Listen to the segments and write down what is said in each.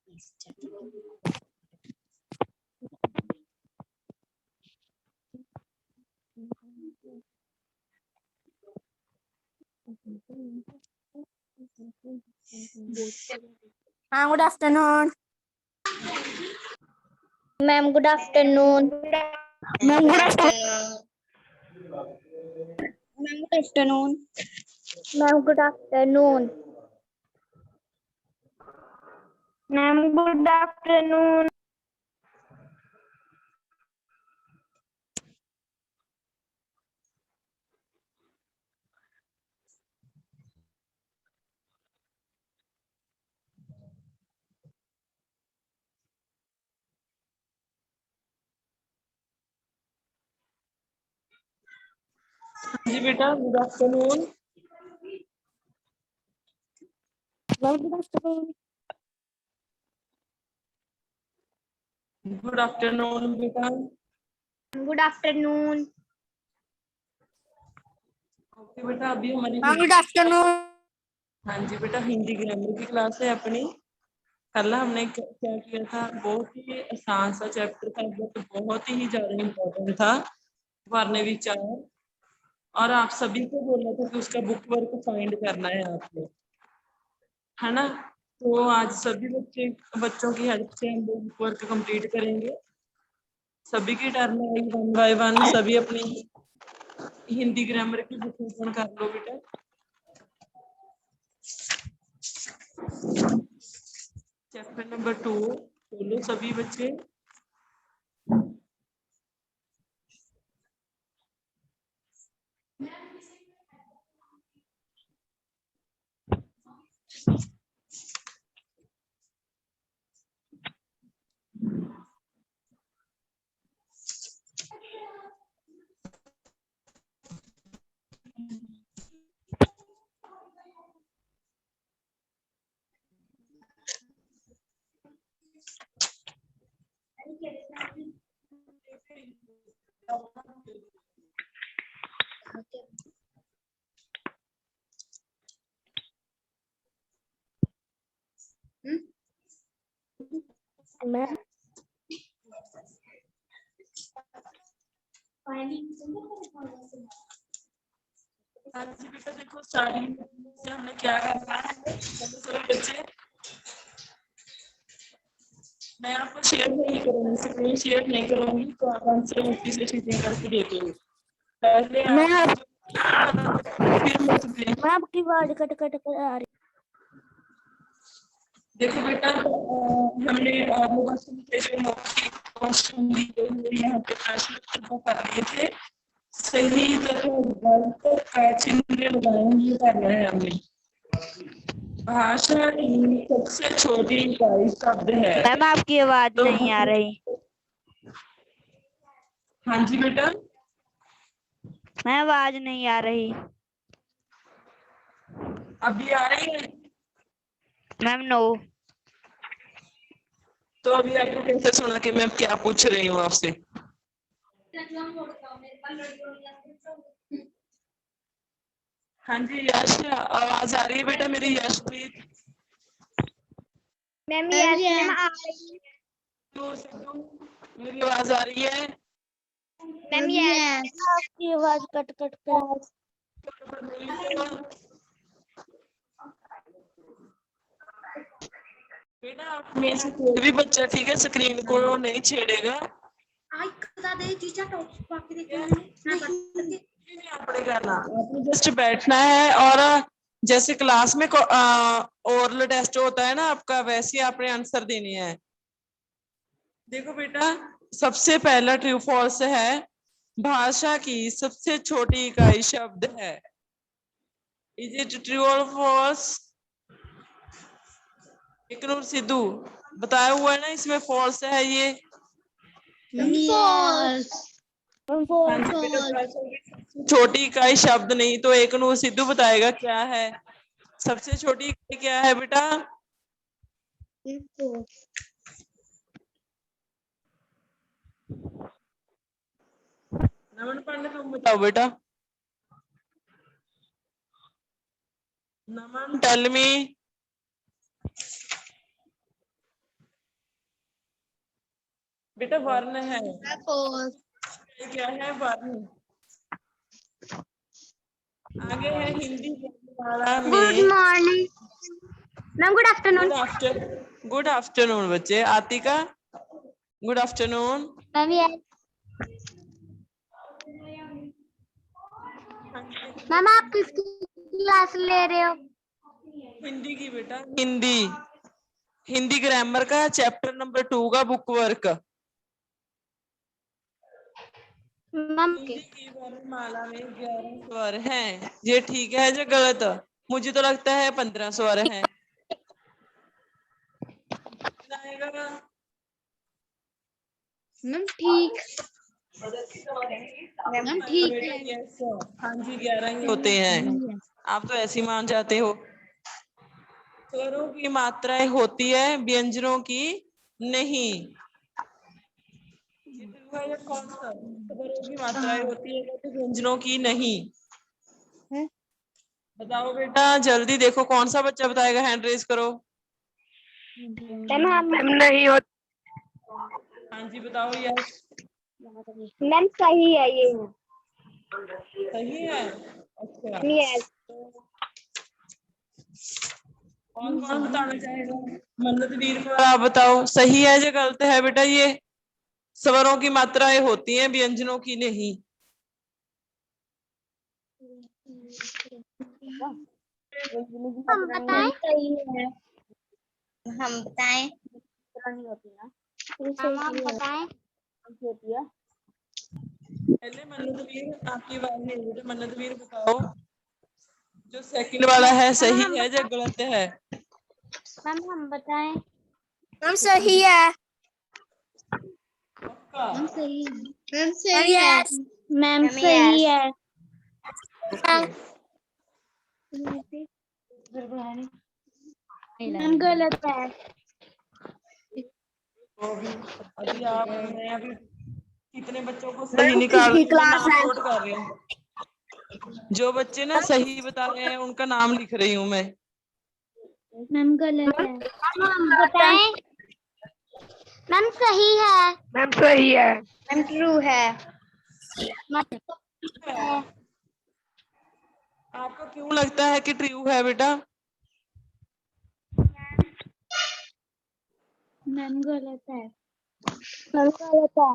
Good afternoon. Ma'am, good afternoon. Ma'am, good afternoon. Ma'am, good afternoon. Ma'am, good afternoon. Ma'am, good afternoon. जी बेटा, good afternoon. Good afternoon. Good afternoon बेटा। Good afternoon. Okay बेटा, अभी हमारी Good afternoon. हाँ जी बेटा, Hindi grammar की class है अपनी। कल हमने क्या किया था, बहुत ही आसान सा चैप्टर था, बट बहुत ही ज्यादा इम्पोर्टेंट था, वर्ण विचार। और आप सभी को बोलना था कि उसका बुक वर्क फाइंड करना है आपको, है ना। तो आज सभी बच्चों की हेल्प से हम लोग बुक वर्क कंप्लीट करेंगे। सभी की turn I, one by one सभी अपनी हिंदी ग्रामर की बुक ओपन कर लो बेटा। चैप्टर नंबर 2 खोलो सभी बच्चे। Ma'am. हाँ जी बेटा, देखो स्टार्टिंग से हमने क्या करना है सभी बच्चे। मैं आपको शेयर नहीं करूंगी, स्क्रीन शेयर नहीं करूंगी, तो आप आंसर मुफ्ती से चीटिंग करके देते हो। पहले आप फिर मैं आपकी आवाज कट कट कर आ रही। देखो बेटा, हमने यहाँ पे प्रश्न कर लिए थे। सही तथा गलत का चिन्ह लगाएंगे करना है हमने। भाषा की सबसे छोटी इकाई शब्द है। मैम आपकी आवाज तो नहीं आ रही। हाँ जी बेटा, मैम आवाज नहीं आ रही। अभी आ रही है? Ma'am no. तो अभी आपको कैसे सुना कि मैं क्या पूछ रही हूँ आपसे? हाँ जी यश, आवाज आ रही है बेटा मेरी? Yashpreet, Ma'am, yes, ma'am. मेरी आवाज आ रही है? Ma'am, yes. आपकी आवाज कट कट कर। बेटा आप में से कोई भी बच्चा, ठीक है, स्क्रीन को नहीं छेड़ेगा। आपने करना, आपने जस्ट बैठना है और जैसे क्लास में ओरल टेस्ट होता है ना आपका, वैसे आपने आंसर देने हैं। देखो बेटा, सबसे पहला ट्रू फॉल्स है, भाषा की सबसे छोटी इकाई शब्द है। इज इट ट्रू और फॉल्स? इकनूर सिद्धू बताया हुआ है ना, इसमें फॉल्स है ये। छोटी इकाई शब्द नहीं, तो एक नूर सिद्धू बताएगा क्या है सबसे छोटी इकाई, क्या है बेटा? नमन पांडे तुम बताओ बेटा। नमन टेल मी। बेटा वर्ण है, ये क्या है? वर्ण। आगे है हिंदी वर्णमाला गुड में। Morning ma'am, good afternoon good afternoon बच्चे। Atika good afternoon. Ma'am. Yes ma'am, आप किसकी क्लास ले रहे हो? हिंदी की बेटा, हिंदी हिंदी ग्रामर का चैप्टर नंबर 2 का बुक वर्क। मैम हिंदी की वर्णमाला में 11 स्वर हैं। ये ठीक है जो गलत? मुझे तो लगता है 15 स्वर हैं। आएगा मैम ठीक मैम ठीक बेटा? है। यस, हाँ जी 11 ही होते हैं। आप तो ऐसे ही मान जाते हो। स्वरों की मात्राएं होती है, व्यंजनों की नहीं। ये true है या false है? स्वरों की मात्राएं होती है तो व्यंजनों की नहीं। बताओ बेटा जल्दी, देखो कौन सा बच्चा बताएगा? हैंड रेज करो। मैम नहीं होता। हाँ जी बताओ। यस मैम सही है ये। सही है। अच्छा, यस कौन कौन बताना चाहेगा? मन्नत वीर को आप बताओ, सही है या गलत है बेटा? ये स्वरों की मात्राएं होती हैं, व्यंजनों की नहीं। हम बताएं? सही है। हम बताएं? हम बताएं? पहले मन्नत वीर, आपकी बात नहीं हुई बेटा। मन्नत वीर बताओ जो सेकंड वाला है सही है या गलत है? मैम हम बताएं? मैम सही है। पक्का? मैम सही है। मैम सही है। मैम सही है। मैम गलत है। तो अभी आप, मैं अभी कितने बच्चों को सही निकाल रही हूँ, नाम नोट कर रही हूँ। जो बच्चे ना सही बता रहे हैं उनका नाम लिख रही हूँ मैं। मैम गलत है। हम बताएं? मैम सही है। मैम सही है। मैम ट्रू है। आपको क्यों लगता है कि ट्रू है बेटा? मैम गलत है। मैम गलत है।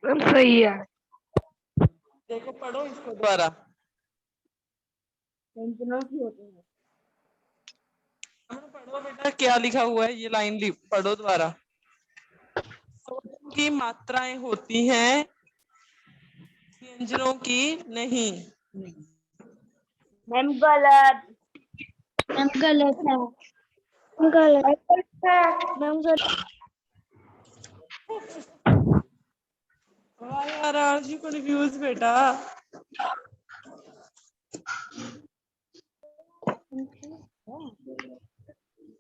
मैम सही है। देखो पढ़ो इसको दोबारा। पढ़ो बेटा क्या लिखा हुआ है, ये लाइन पढ़ो दोबारा। स्वरों की मात्राएं होती हैं, व्यंजनों की नहीं। मैम गलत। मैम गलत है। गलत है। मैम गलत। वाह यार, आज यू कंफ्यूज बेटा।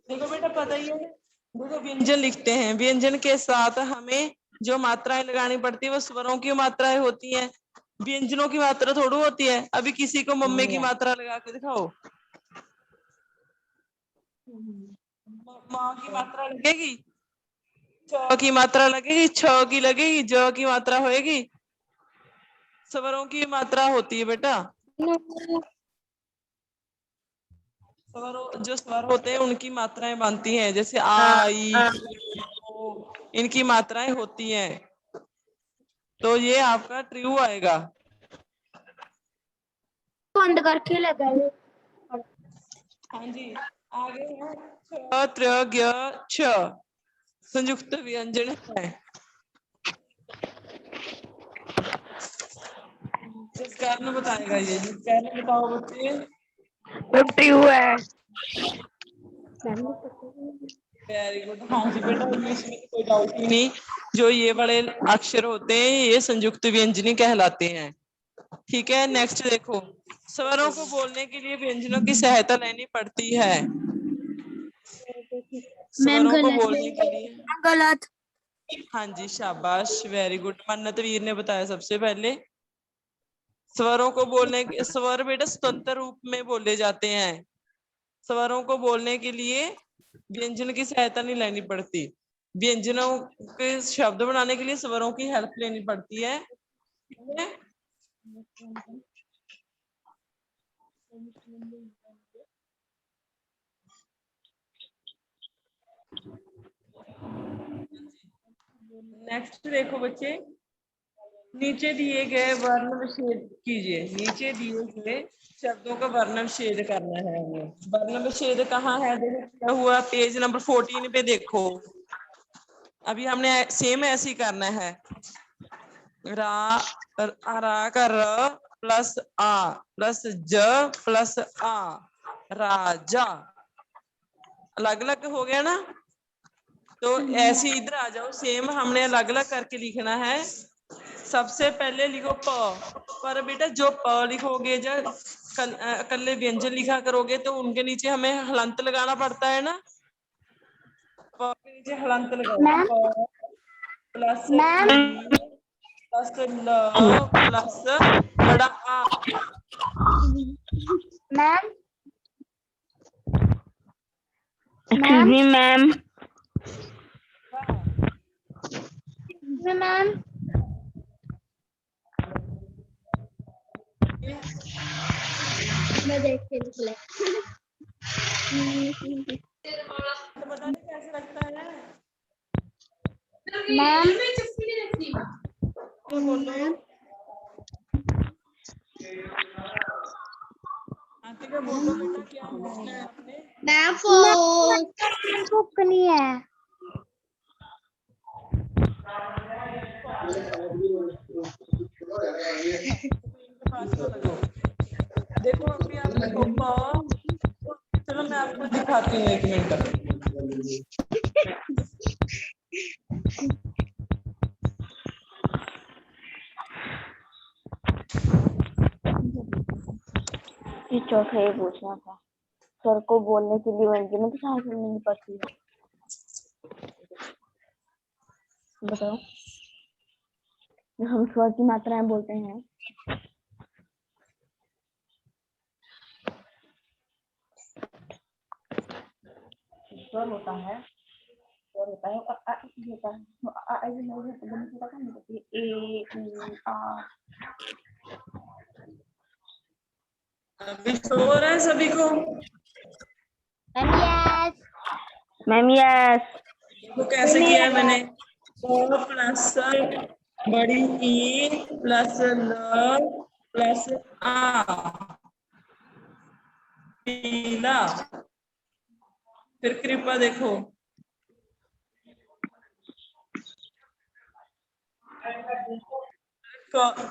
देखो बेटा पता ही है, देखो व्यंजन लिखते हैं, व्यंजन के साथ हमें जो मात्राएं लगानी पड़ती है वो स्वरों की मात्राएं होती हैं, व्यंजनों की मात्रा थोड़ी होती है। अभी किसी को मम्मी की मात्रा लगा के दिखाओ, माँ की मात्रा लगेगी, च की मात्रा लगेगी, छ की लगेगी, ज की मात्रा होएगी। स्वरों की मात्रा होती है बेटा। जो स्वर होते हैं उनकी मात्राएं बनती हैं, जैसे आ, ई, ओ, इनकी मात्राएं होती हैं। तो ये आपका ट्रू आएगा। बंद करके लगा लो। हाँ जी, आगे है छ, त्र, ज्ञ, छ संयुक्त व्यंजन है। जिस कारण बताएगा ये, जिस कारण बताओ बच्चे। ट्रू है। Very good. हाँ जी बेटा, इसमें कोई डाउट ही नहीं। जो ये बड़े अक्षर होते हैं ये संयुक्त व्यंजनी कहलाते हैं। ठीक है, नेक्स्ट देखो। स्वरों को बोलने के लिए व्यंजनों की सहायता लेनी पड़ती है। मैम स्वरों को गलत बोलने के लिए। गलत। हाँ जी शाबाश, वेरी गुड। मन्नत वीर ने बताया सबसे पहले। स्वरों को बोलने के स्वर बेटा स्वतंत्र रूप में बोले जाते हैं। स्वरों को बोलने के लिए व्यंजन की सहायता नहीं लेनी पड़ती। व्यंजनों के शब्द बनाने के लिए स्वरों की हेल्प लेनी पड़ती है। नेक्स्ट देखो बच्चे, नीचे दिए गए वर्ण विच्छेद कीजिए। नीचे दिए गए शब्दों का वर्ण विच्छेद करना है हमें। वर्ण विच्छेद कहाँ है, देखो क्या हुआ, पेज नंबर 14 पे देखो। अभी हमने सेम ऐसे ही करना है। रा का र प्लस आ प्लस ज प्लस आ, राजा। अलग अलग हो गया ना। तो ऐसे इधर आ जाओ, सेम हमने अलग अलग करके लिखना है। सबसे पहले लिखो प, पर बेटा जो प लिखोगे, जब कल्ले व्यंजन लिखा करोगे तो उनके नीचे हमें हलंत लगाना पड़ता है ना। प के नीचे हलंत लगाओ। प प्लस प्लस ल प्लस बड़ा आ। Ma'am excuse me ma'am. Ma'am मैं देख के निकले। पता नहीं कैसे लगता है। मैम क्या बोलो, आतिका बोलो बेटा, क्या बोलना है आपने। मैम बुक नहीं है। पास में लगाओ। देखो अभी आप लिखो प। चलो मैं आपको दिखाती हूँ, 1 मिनट। ये चौथा ये पूछना था, सर को बोलने के लिए व्यंजनों की सहायता लेनी पड़ती है। बताओ, जो हम स्वर की मात्राएं बोलते हैं, स्वर होता है, स्वर होता है और आ होता है। तो आ ऐसे नहीं होता, बंद होता है, नहीं होती ए उ आ। अभी सो रहा है सभी को। Ma'am yes. देखो कैसे किया है मैंने। प प्लस बड़ी ई प्लस ल प्लस आ, पीला। फिर कृपा देखो,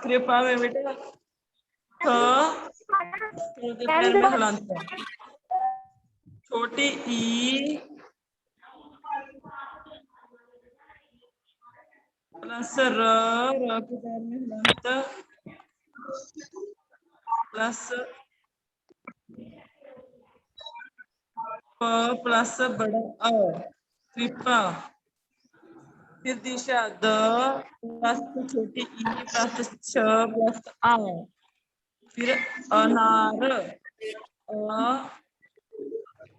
कृपा में बेटा ख के पैर में हलांत है। छोटी ई प्लस र के पैर में हलांत प्लस प प्लस बड़ा अ, कृपा। फिर दिशा द प्लस छोटी ई प्लस छ प्लस आ। फिर अनार अ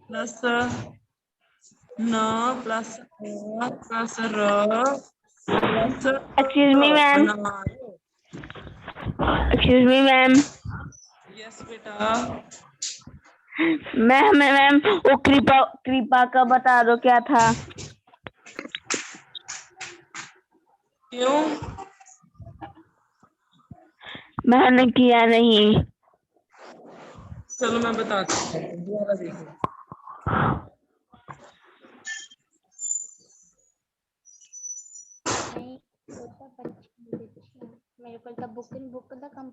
प्लस न प्लस अ प्लस र प्लस एक्सक्यूज मी मैम, अनार। Excuse me ma'am. यस बेटा। मैम वो कृपा कृपा का बता दो क्या था। क्यों? मैंने किया नहीं। चलो मैं बताती हूँ, दोबारा देखो। मेरे को बुक दा कम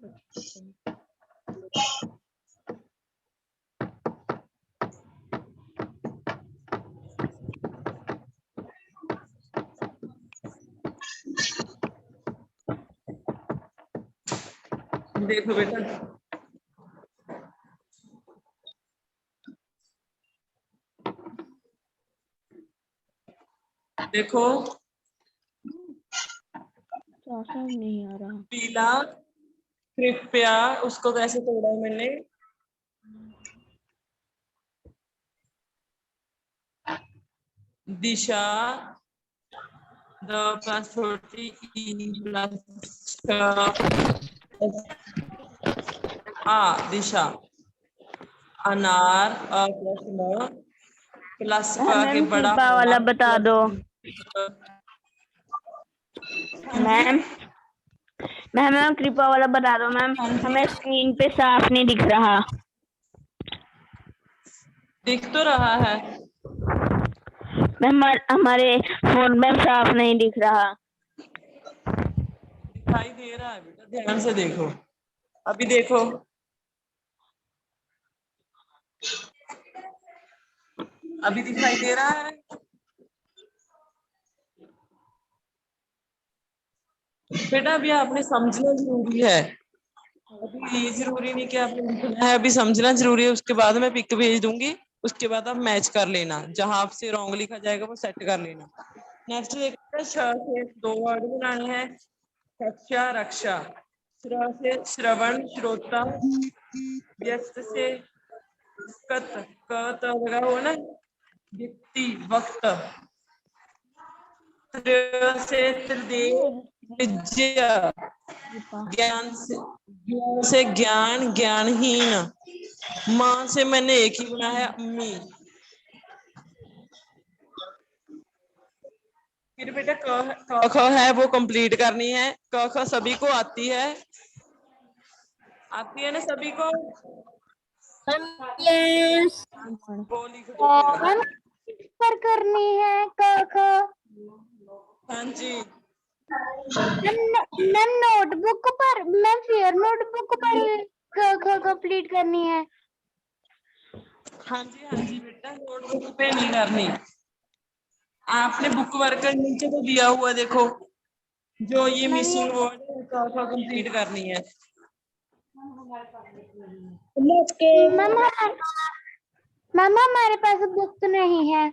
देखो बेटा, देखो नहीं आ रहा। पीला कृपया, उसको कैसे तोड़ा है मैंने। दिशा, द प्लस छोटी ई प्लस आ दिशा, अनार अ प्लस न प्लस प के मैम बड़ा कृपा वाला बता दो। मैम मैम कृपा वाला बता दो मैम, हमें स्क्रीन पे साफ नहीं दिख रहा। दिख तो रहा है मैम हमारे फोन में साफ नहीं दिख रहा। दिखाई दे रहा है बेटा, ध्यान से देखो, अभी देखो, अभी दिखाई दे रहा है। बेटा अभी आपने समझना जरूरी है, अभी ये जरूरी नहीं कि आपने लिखना है, अभी समझना जरूरी है। उसके बाद मैं पिक भेज दूंगी, उसके बाद आप मैच कर लेना, जहां आपसे रॉन्ग लिखा जाएगा वो सेट कर लेना। नेक्स्ट देखते हैं, श से 2 वर्ड बनाने हैं, कक्षा रक्षा, श्र से श्रवण श्रोता, व्यस्त से कत क लगा हो ना, व्यक्ति वक्त, त्र से त्रिदेव विजय, ज्ञान से ज्ञान ज्ञानहीन, माँ से मैंने एक ही बनाया अम्मी। फिर बेटा क ख है वो कंप्लीट करनी है। क ख सभी को आती है ना सभी को? यस वो लिख दो फिर। मैम पर करनी है क ख। हाँ जी, मैम नोटबुक पर, मैम फेयर नोटबुक पर क ख कंप्लीट करनी है। हाँ जी बेटा, नोटबुक पे नहीं करनी, आपने बुक वर्क नीचे तो दिया हुआ देखो, जो ये मिसिंग वर्ड है क ख कंप्लीट करनी है। मैम हमारे पास बुक तो नहीं है।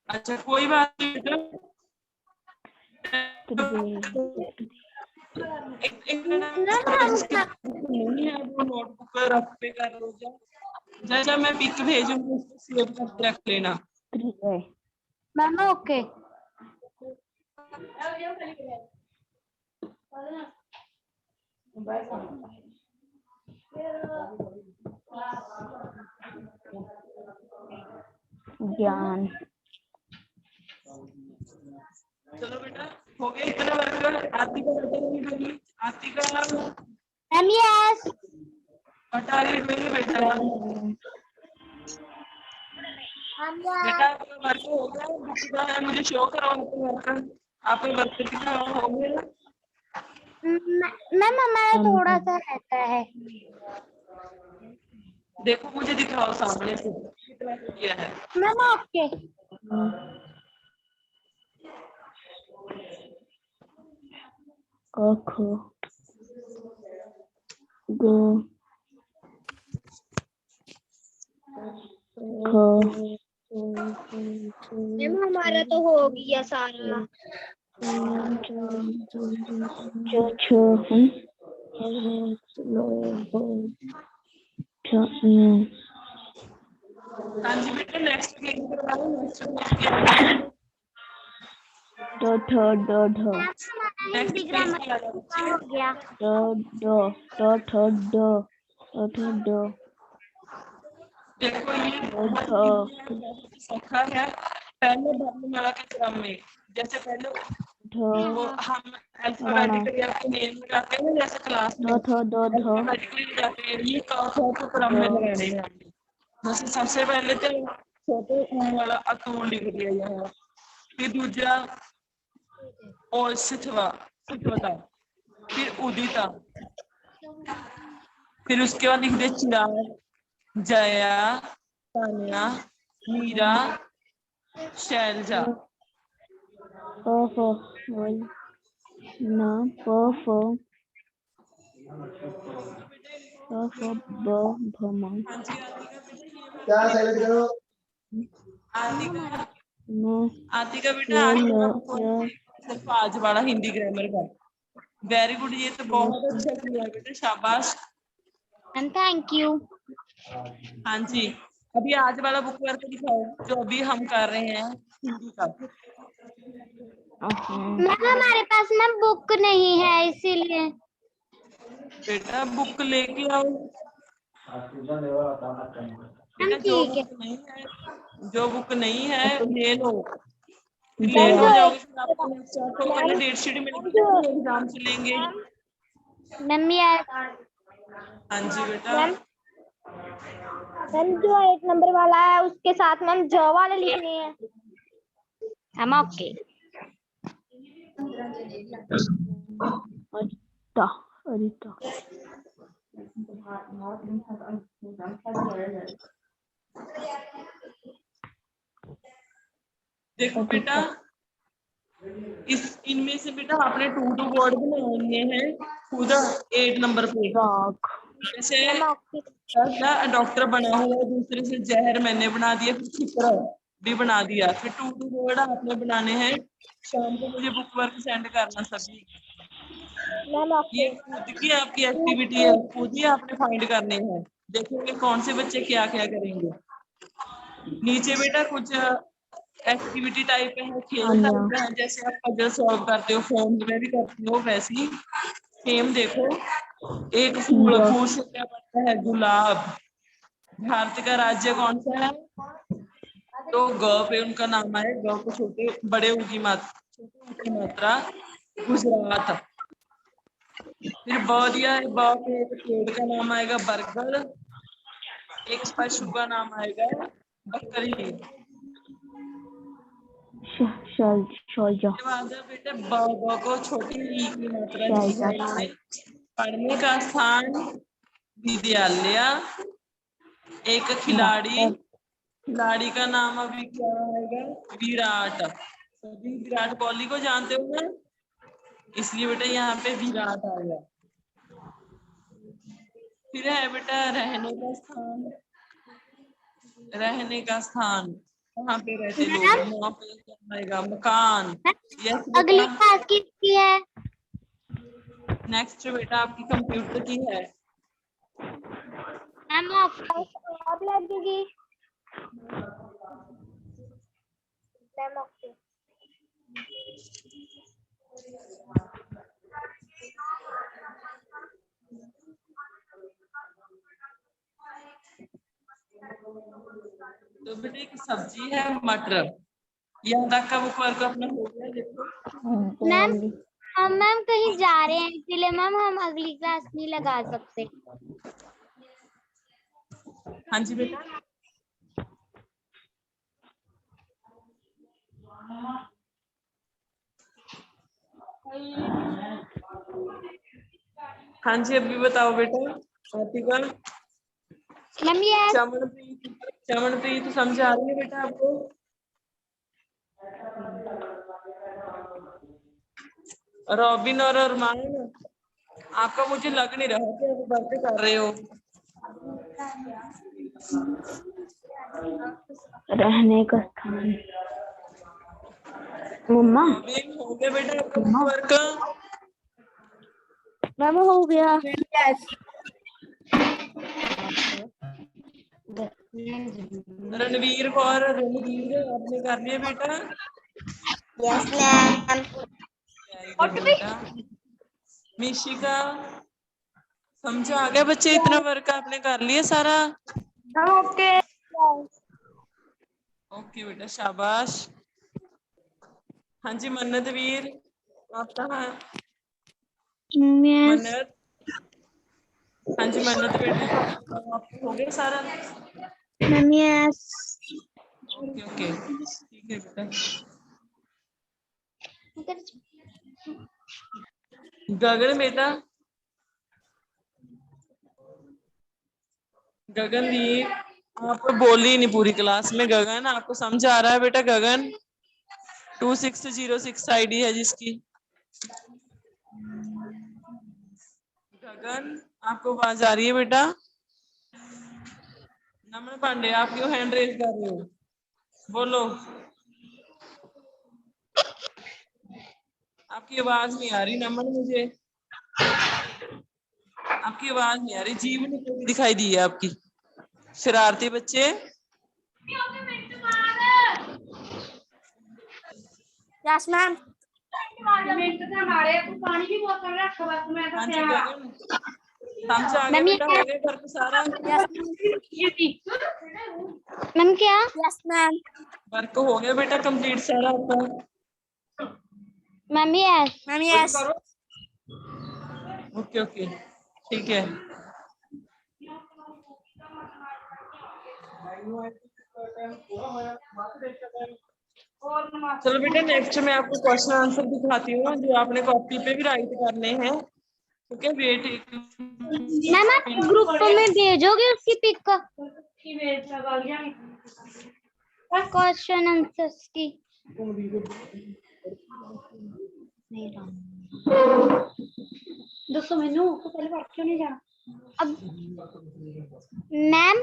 अच्छा कोई बात नहीं बेटा, एक नहीं है वो नोटबुक पर रख पे कर लो, जब मैं पिक भेजूंगी उसको सेव करके रख लेना। Ma'am okay. ज्ञान चलो बेटा हो गया इतना वर्क। आरती का बेटा, आरती का मैम यस। बटा लिखेंगे बेटा, बेटा आपका वर्क हो गया, दूसरा है मुझे शो कराओ वर्क, आपका वर्क कितना हो गया? मैम हमारा थोड़ा सा रहता है। देखो मुझे दिखाओ सामने से कितना किया है। Ma'am okay. क ख ग ख मैम हमारा तो हो गया सारा। छ छ हाँ जी बेटा नेक्स्ट क्लिक करवा लो, नेक्स्ट पेज ड ठ ड ढ नेक्स्ट हिंदी पेज ग्रामर पे आ जाओ बच्चे। हो गया। ड ठ ड ड देखो ये बहुत सौखा है, पहले वर्णमाला के क्रम में, जैसे पहले वो हम अल्फाबेटिकली आपके नेम में लगाते हैं, जैसे क्लास में अल्फाबेटिकली लगाते हैं, ये क ख के क्रम में लगाने हैं। जैसे सबसे पहले तो छोटे ऊ वाला अतुल लिख दिया यहाँ, फिर दूसरा सिथवा सिथवता, फिर उदिता, फिर उसके बाद लिख दे चिराग, जया, तान्या, मीरा, शैलजा। प फ न प फ ब भ म क्या साइलेंट करो। आरती का बेटा आज सिर्फ आज वाला हिंदी ग्रामर का, वेरी गुड, ये तो बहुत अच्छा किया बेटा, शाबाश। And thank you. हाँ जी अभी आज वाला बुक वर्क दिखाओ जो अभी हम कर रहे हैं हिंदी का। मैम हमारे पास मैम बुक नहीं है इसीलिए। बेटा बुक लेके आओ। बेटा ठीक है जो बुक नहीं है ले लो। मैम लेट हो जो जाओगे फिर आपको नेक्स्ट आपको पहले डेट शीट मिलेगी फिर एग्जाम चलेंगे। मैम ये हाँ जी बेटा। मैम जो 8 नंबर वाला है उसके साथ मैम जो वाले लिखने हैं। हम ओके। अरिता अरिता देखो बेटा इनमें से बेटा आपने 2 वर्ड बनाने हैं खुद 8 नंबर पे। जैसे डॉक्टर बना हुआ है, दूसरे से जहर मैंने बना दिया, फिर चित्र भी बना दिया, फिर 2 वर्ड आपने बनाने हैं। शाम को मुझे बुक वर्क सेंड करना सभी। ये खुद की आपकी एक्टिविटी है, खुद ही आपने फाइंड करने हैं। देखेंगे कौन से बच्चे क्या क्या करेंगे। नीचे बेटा कुछ एक्टिविटी टाइप है, खेल टाइप है, जैसे आप पजल सॉल्व करते हो फोन में भी करते हो वैसे ही सेम। देखो एक फूल से क्या बनता है गुलाब। भारत का राज्य कौन सा है? तो ग पे उनका नाम है, ग को छोटे बड़े ऊ की मात्रा गुजरात। फिर ब दिया है, ब पे एक पेड़ का नाम आएगा बरगद, एक पशु का नाम आएगा बकरी। बेटे ब को छोटी ई की मात्रा दी है इन्होंने। पढ़ने का स्थान विद्यालय। एक खिलाड़ी का नाम अभी क्या आएगा? विराट। सभी विराट कोहली को जानते हो ना, इसलिए बेटा यहाँ पे विराट आएगा। फिर है बेटा रहने का स्थान कहाँ पे रहते लोग, वहाँ पे क्या आएगा? मकान। यस अगली बेटा। क्लास किसकी है? नेक्स्ट बेटा आपकी कंप्यूटर की है। मैम आप लगेगी। Ma'am okay. तो बेटा एक सब्जी है मटर। यहाँ तक का बुक वर्क अपना हो गया। देखो मैम मैम कहीं जा रहे हैं इसीलिए मैम हम अगली क्लास नहीं लगा सकते। हाँ जी बेटा। हाँ जी अभी बताओ बेटा। आर्टिकल मैम ये चमनप्रीत समझ आ रही है बेटा आपको? रॉबिन और अरमान आपका मुझे लग नहीं रहा कि आप बातें कर रहे हो। रहने का स्थान मम्मा हो गया बेटा आपका बुक वर्क? मैम हो गया। रणवीर कौर आपने कर लिया बेटा? Yes ma'am. बेटा मिशिका समझ आ गया बच्चे? इतना वर्क आपने कर लिया सारा? ओके ओके बेटा शाबाश। हाँ जी मन्नत वीर आप कहाँ? मन्नत। हाँ जी मन्नत बेटा आपको हो गया सारा? Ma'am yes. ओके ओके ठीक है बेटा। गगन बेटा, गगनदीप आप बोली नहीं पूरी क्लास में। गगन आपको समझ आ रहा है बेटा? गगन 2606 आईडी है जिसकी। गगन आपको आवाज आ रही है बेटा? नमन पांडे आप क्यों हैंड रेज कर रहे हो? बोलो। आपकी आवाज नहीं आ रही नमन, मुझे आपकी आवाज नहीं आ रही। जीव नहीं दिखाई दी है आपकी। शरारती बच्चे यस मैम। हाँ जी, हो गया समझ आ गया मैम, ये बेटा, हो गया फर्क सारा। मैम क्या? Yes ma'am. वर्क हो गया बेटा कंप्लीट सारा आपका। Ma'am yes. Ma'am yes. Okay okay ठीक है। चलो बेटा नेक्स्ट मैं आपको क्वेश्चन आंसर दिखाती हूँ जो आपने कॉपी पे भी राइट करने हैं। ठीक है, वेट मैम आप ग्रुप में भेजोगे उसकी पिक क्वेश्चन आंसर्स की? दोस्तों मैनू तो पहले वर्क क्यों नहीं जाना अब मैम?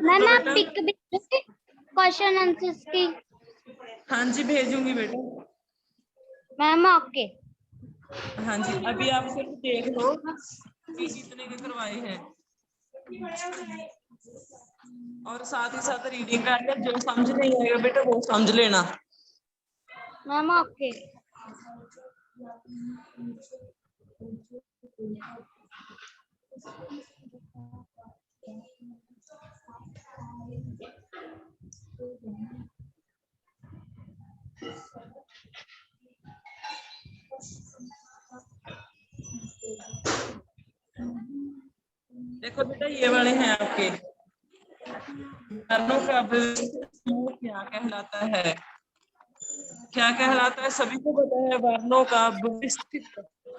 मैम आप पिक भेजोगे क्वेश्चन आंसर्स की? हाँ जी भेजूंगी बेटा। Ma'am okay. हाँ जी, अभी आप सिर्फ देख लो कि कितने के करवाए हैं और साथ ही साथ रीडिंग करके जो समझ नहीं आएगा बेटा वो समझ लेना। Ma'am okay. देखो बेटा ये वाले हैं आपके वर्णों का समूह क्या कहलाता है? क्या कहलाता है? सभी को पता है वर्णों का व्यवस्थित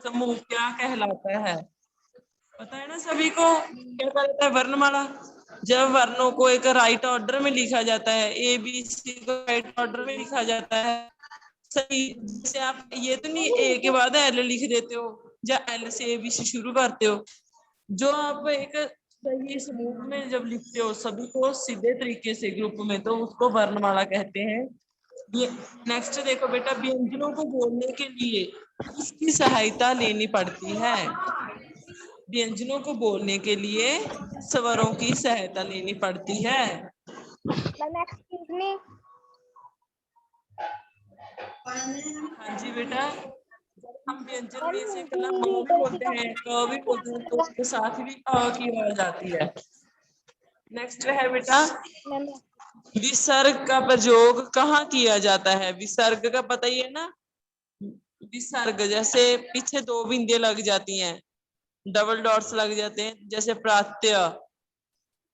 समूह क्या कहलाता है? पता है ना सभी को क्या कहलाता है? वर्णमाला। जब वर्णों को एक राइट ऑर्डर में लिखा जाता है, ए बी सी को राइट ऑर्डर में लिखा जाता है सही। जैसे आप ये तो नहीं ए के बाद एल लिख देते हो या एल से ए बी सी शुरू करते हो। जो आप एक सही समूह में जब लिखते हो सभी को सीधे तरीके से ग्रुप में, तो उसको वर्णमाला कहते हैं। ये नेक्स्ट देखो बेटा, व्यंजनों को बोलने के लिए किसकी सहायता लेनी पड़ती है? व्यंजनों को बोलने के लिए स्वरों की सहायता लेनी पड़ती है। हाँ जी बेटा, जब हम व्यंजन में से कलम भी बोलते हैं, क भी बोलते हैं, तो उसके साथ भी अ की आवाज आती है। नेक्स्ट है बेटा, विसर्ग का प्रयोग कहाँ किया जाता है? विसर्ग का पता ही है ना, विसर्ग जैसे पीछे दो बिंदे लग जाती हैं, डबल डॉट्स लग जाते हैं, जैसे प्रात्यय,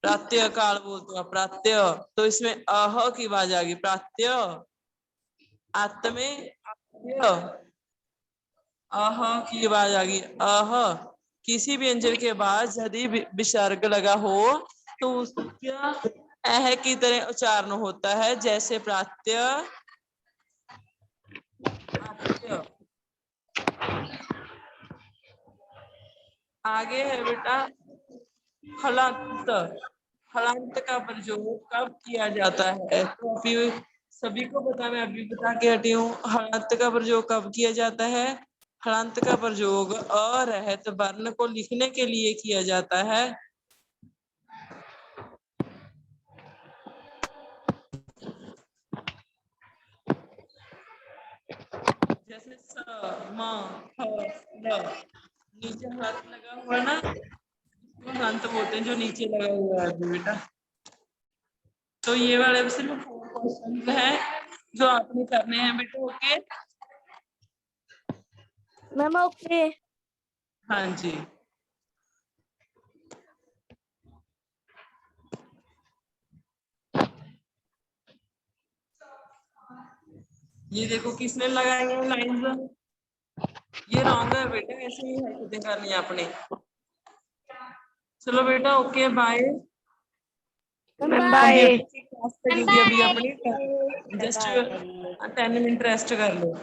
प्रात्यय काल बोलते हैं प्रात्यय, तो इसमें अह की आवाज आ गई प्रात्यय। आत्मे अह की आवाज आ गई अह। किसी व्यंजन के बाद यदि विसर्ग लगा हो तो उसका अह की तरह उच्चारण होता है, जैसे प्रात्यय आत्य। आगे है बेटा हलांत। हलांत का प्रयोग कब किया जाता है? तो अभी सभी को पता, मैं अभी बता के हटी हूँ। हलांत का प्रयोग कब किया जाता है? हलांत का प्रयोग अरहित वर्ण को लिखने के लिए किया जाता है। जैसे स म ह ल, नीचे हलांत लगा हुआ है ना, इसको हलांत बोलते हैं जो नीचे लगा हुआ है बेटा। तो ये वाले सिर्फ 4 क्वेश्चन है जो आपने करने हैं बेटा। Okay ma'am okay. हाँ जी, ये देखो किसने लगाई है लाइंस, ये रॉन्ग है बेटा, ऐसे ही हरकतें करनी है आपने। चलो बेटा ओके बाय। बाय। क्लास लगेगी अभी अपनी, जस्ट 10 मिनट रेस्ट कर लो।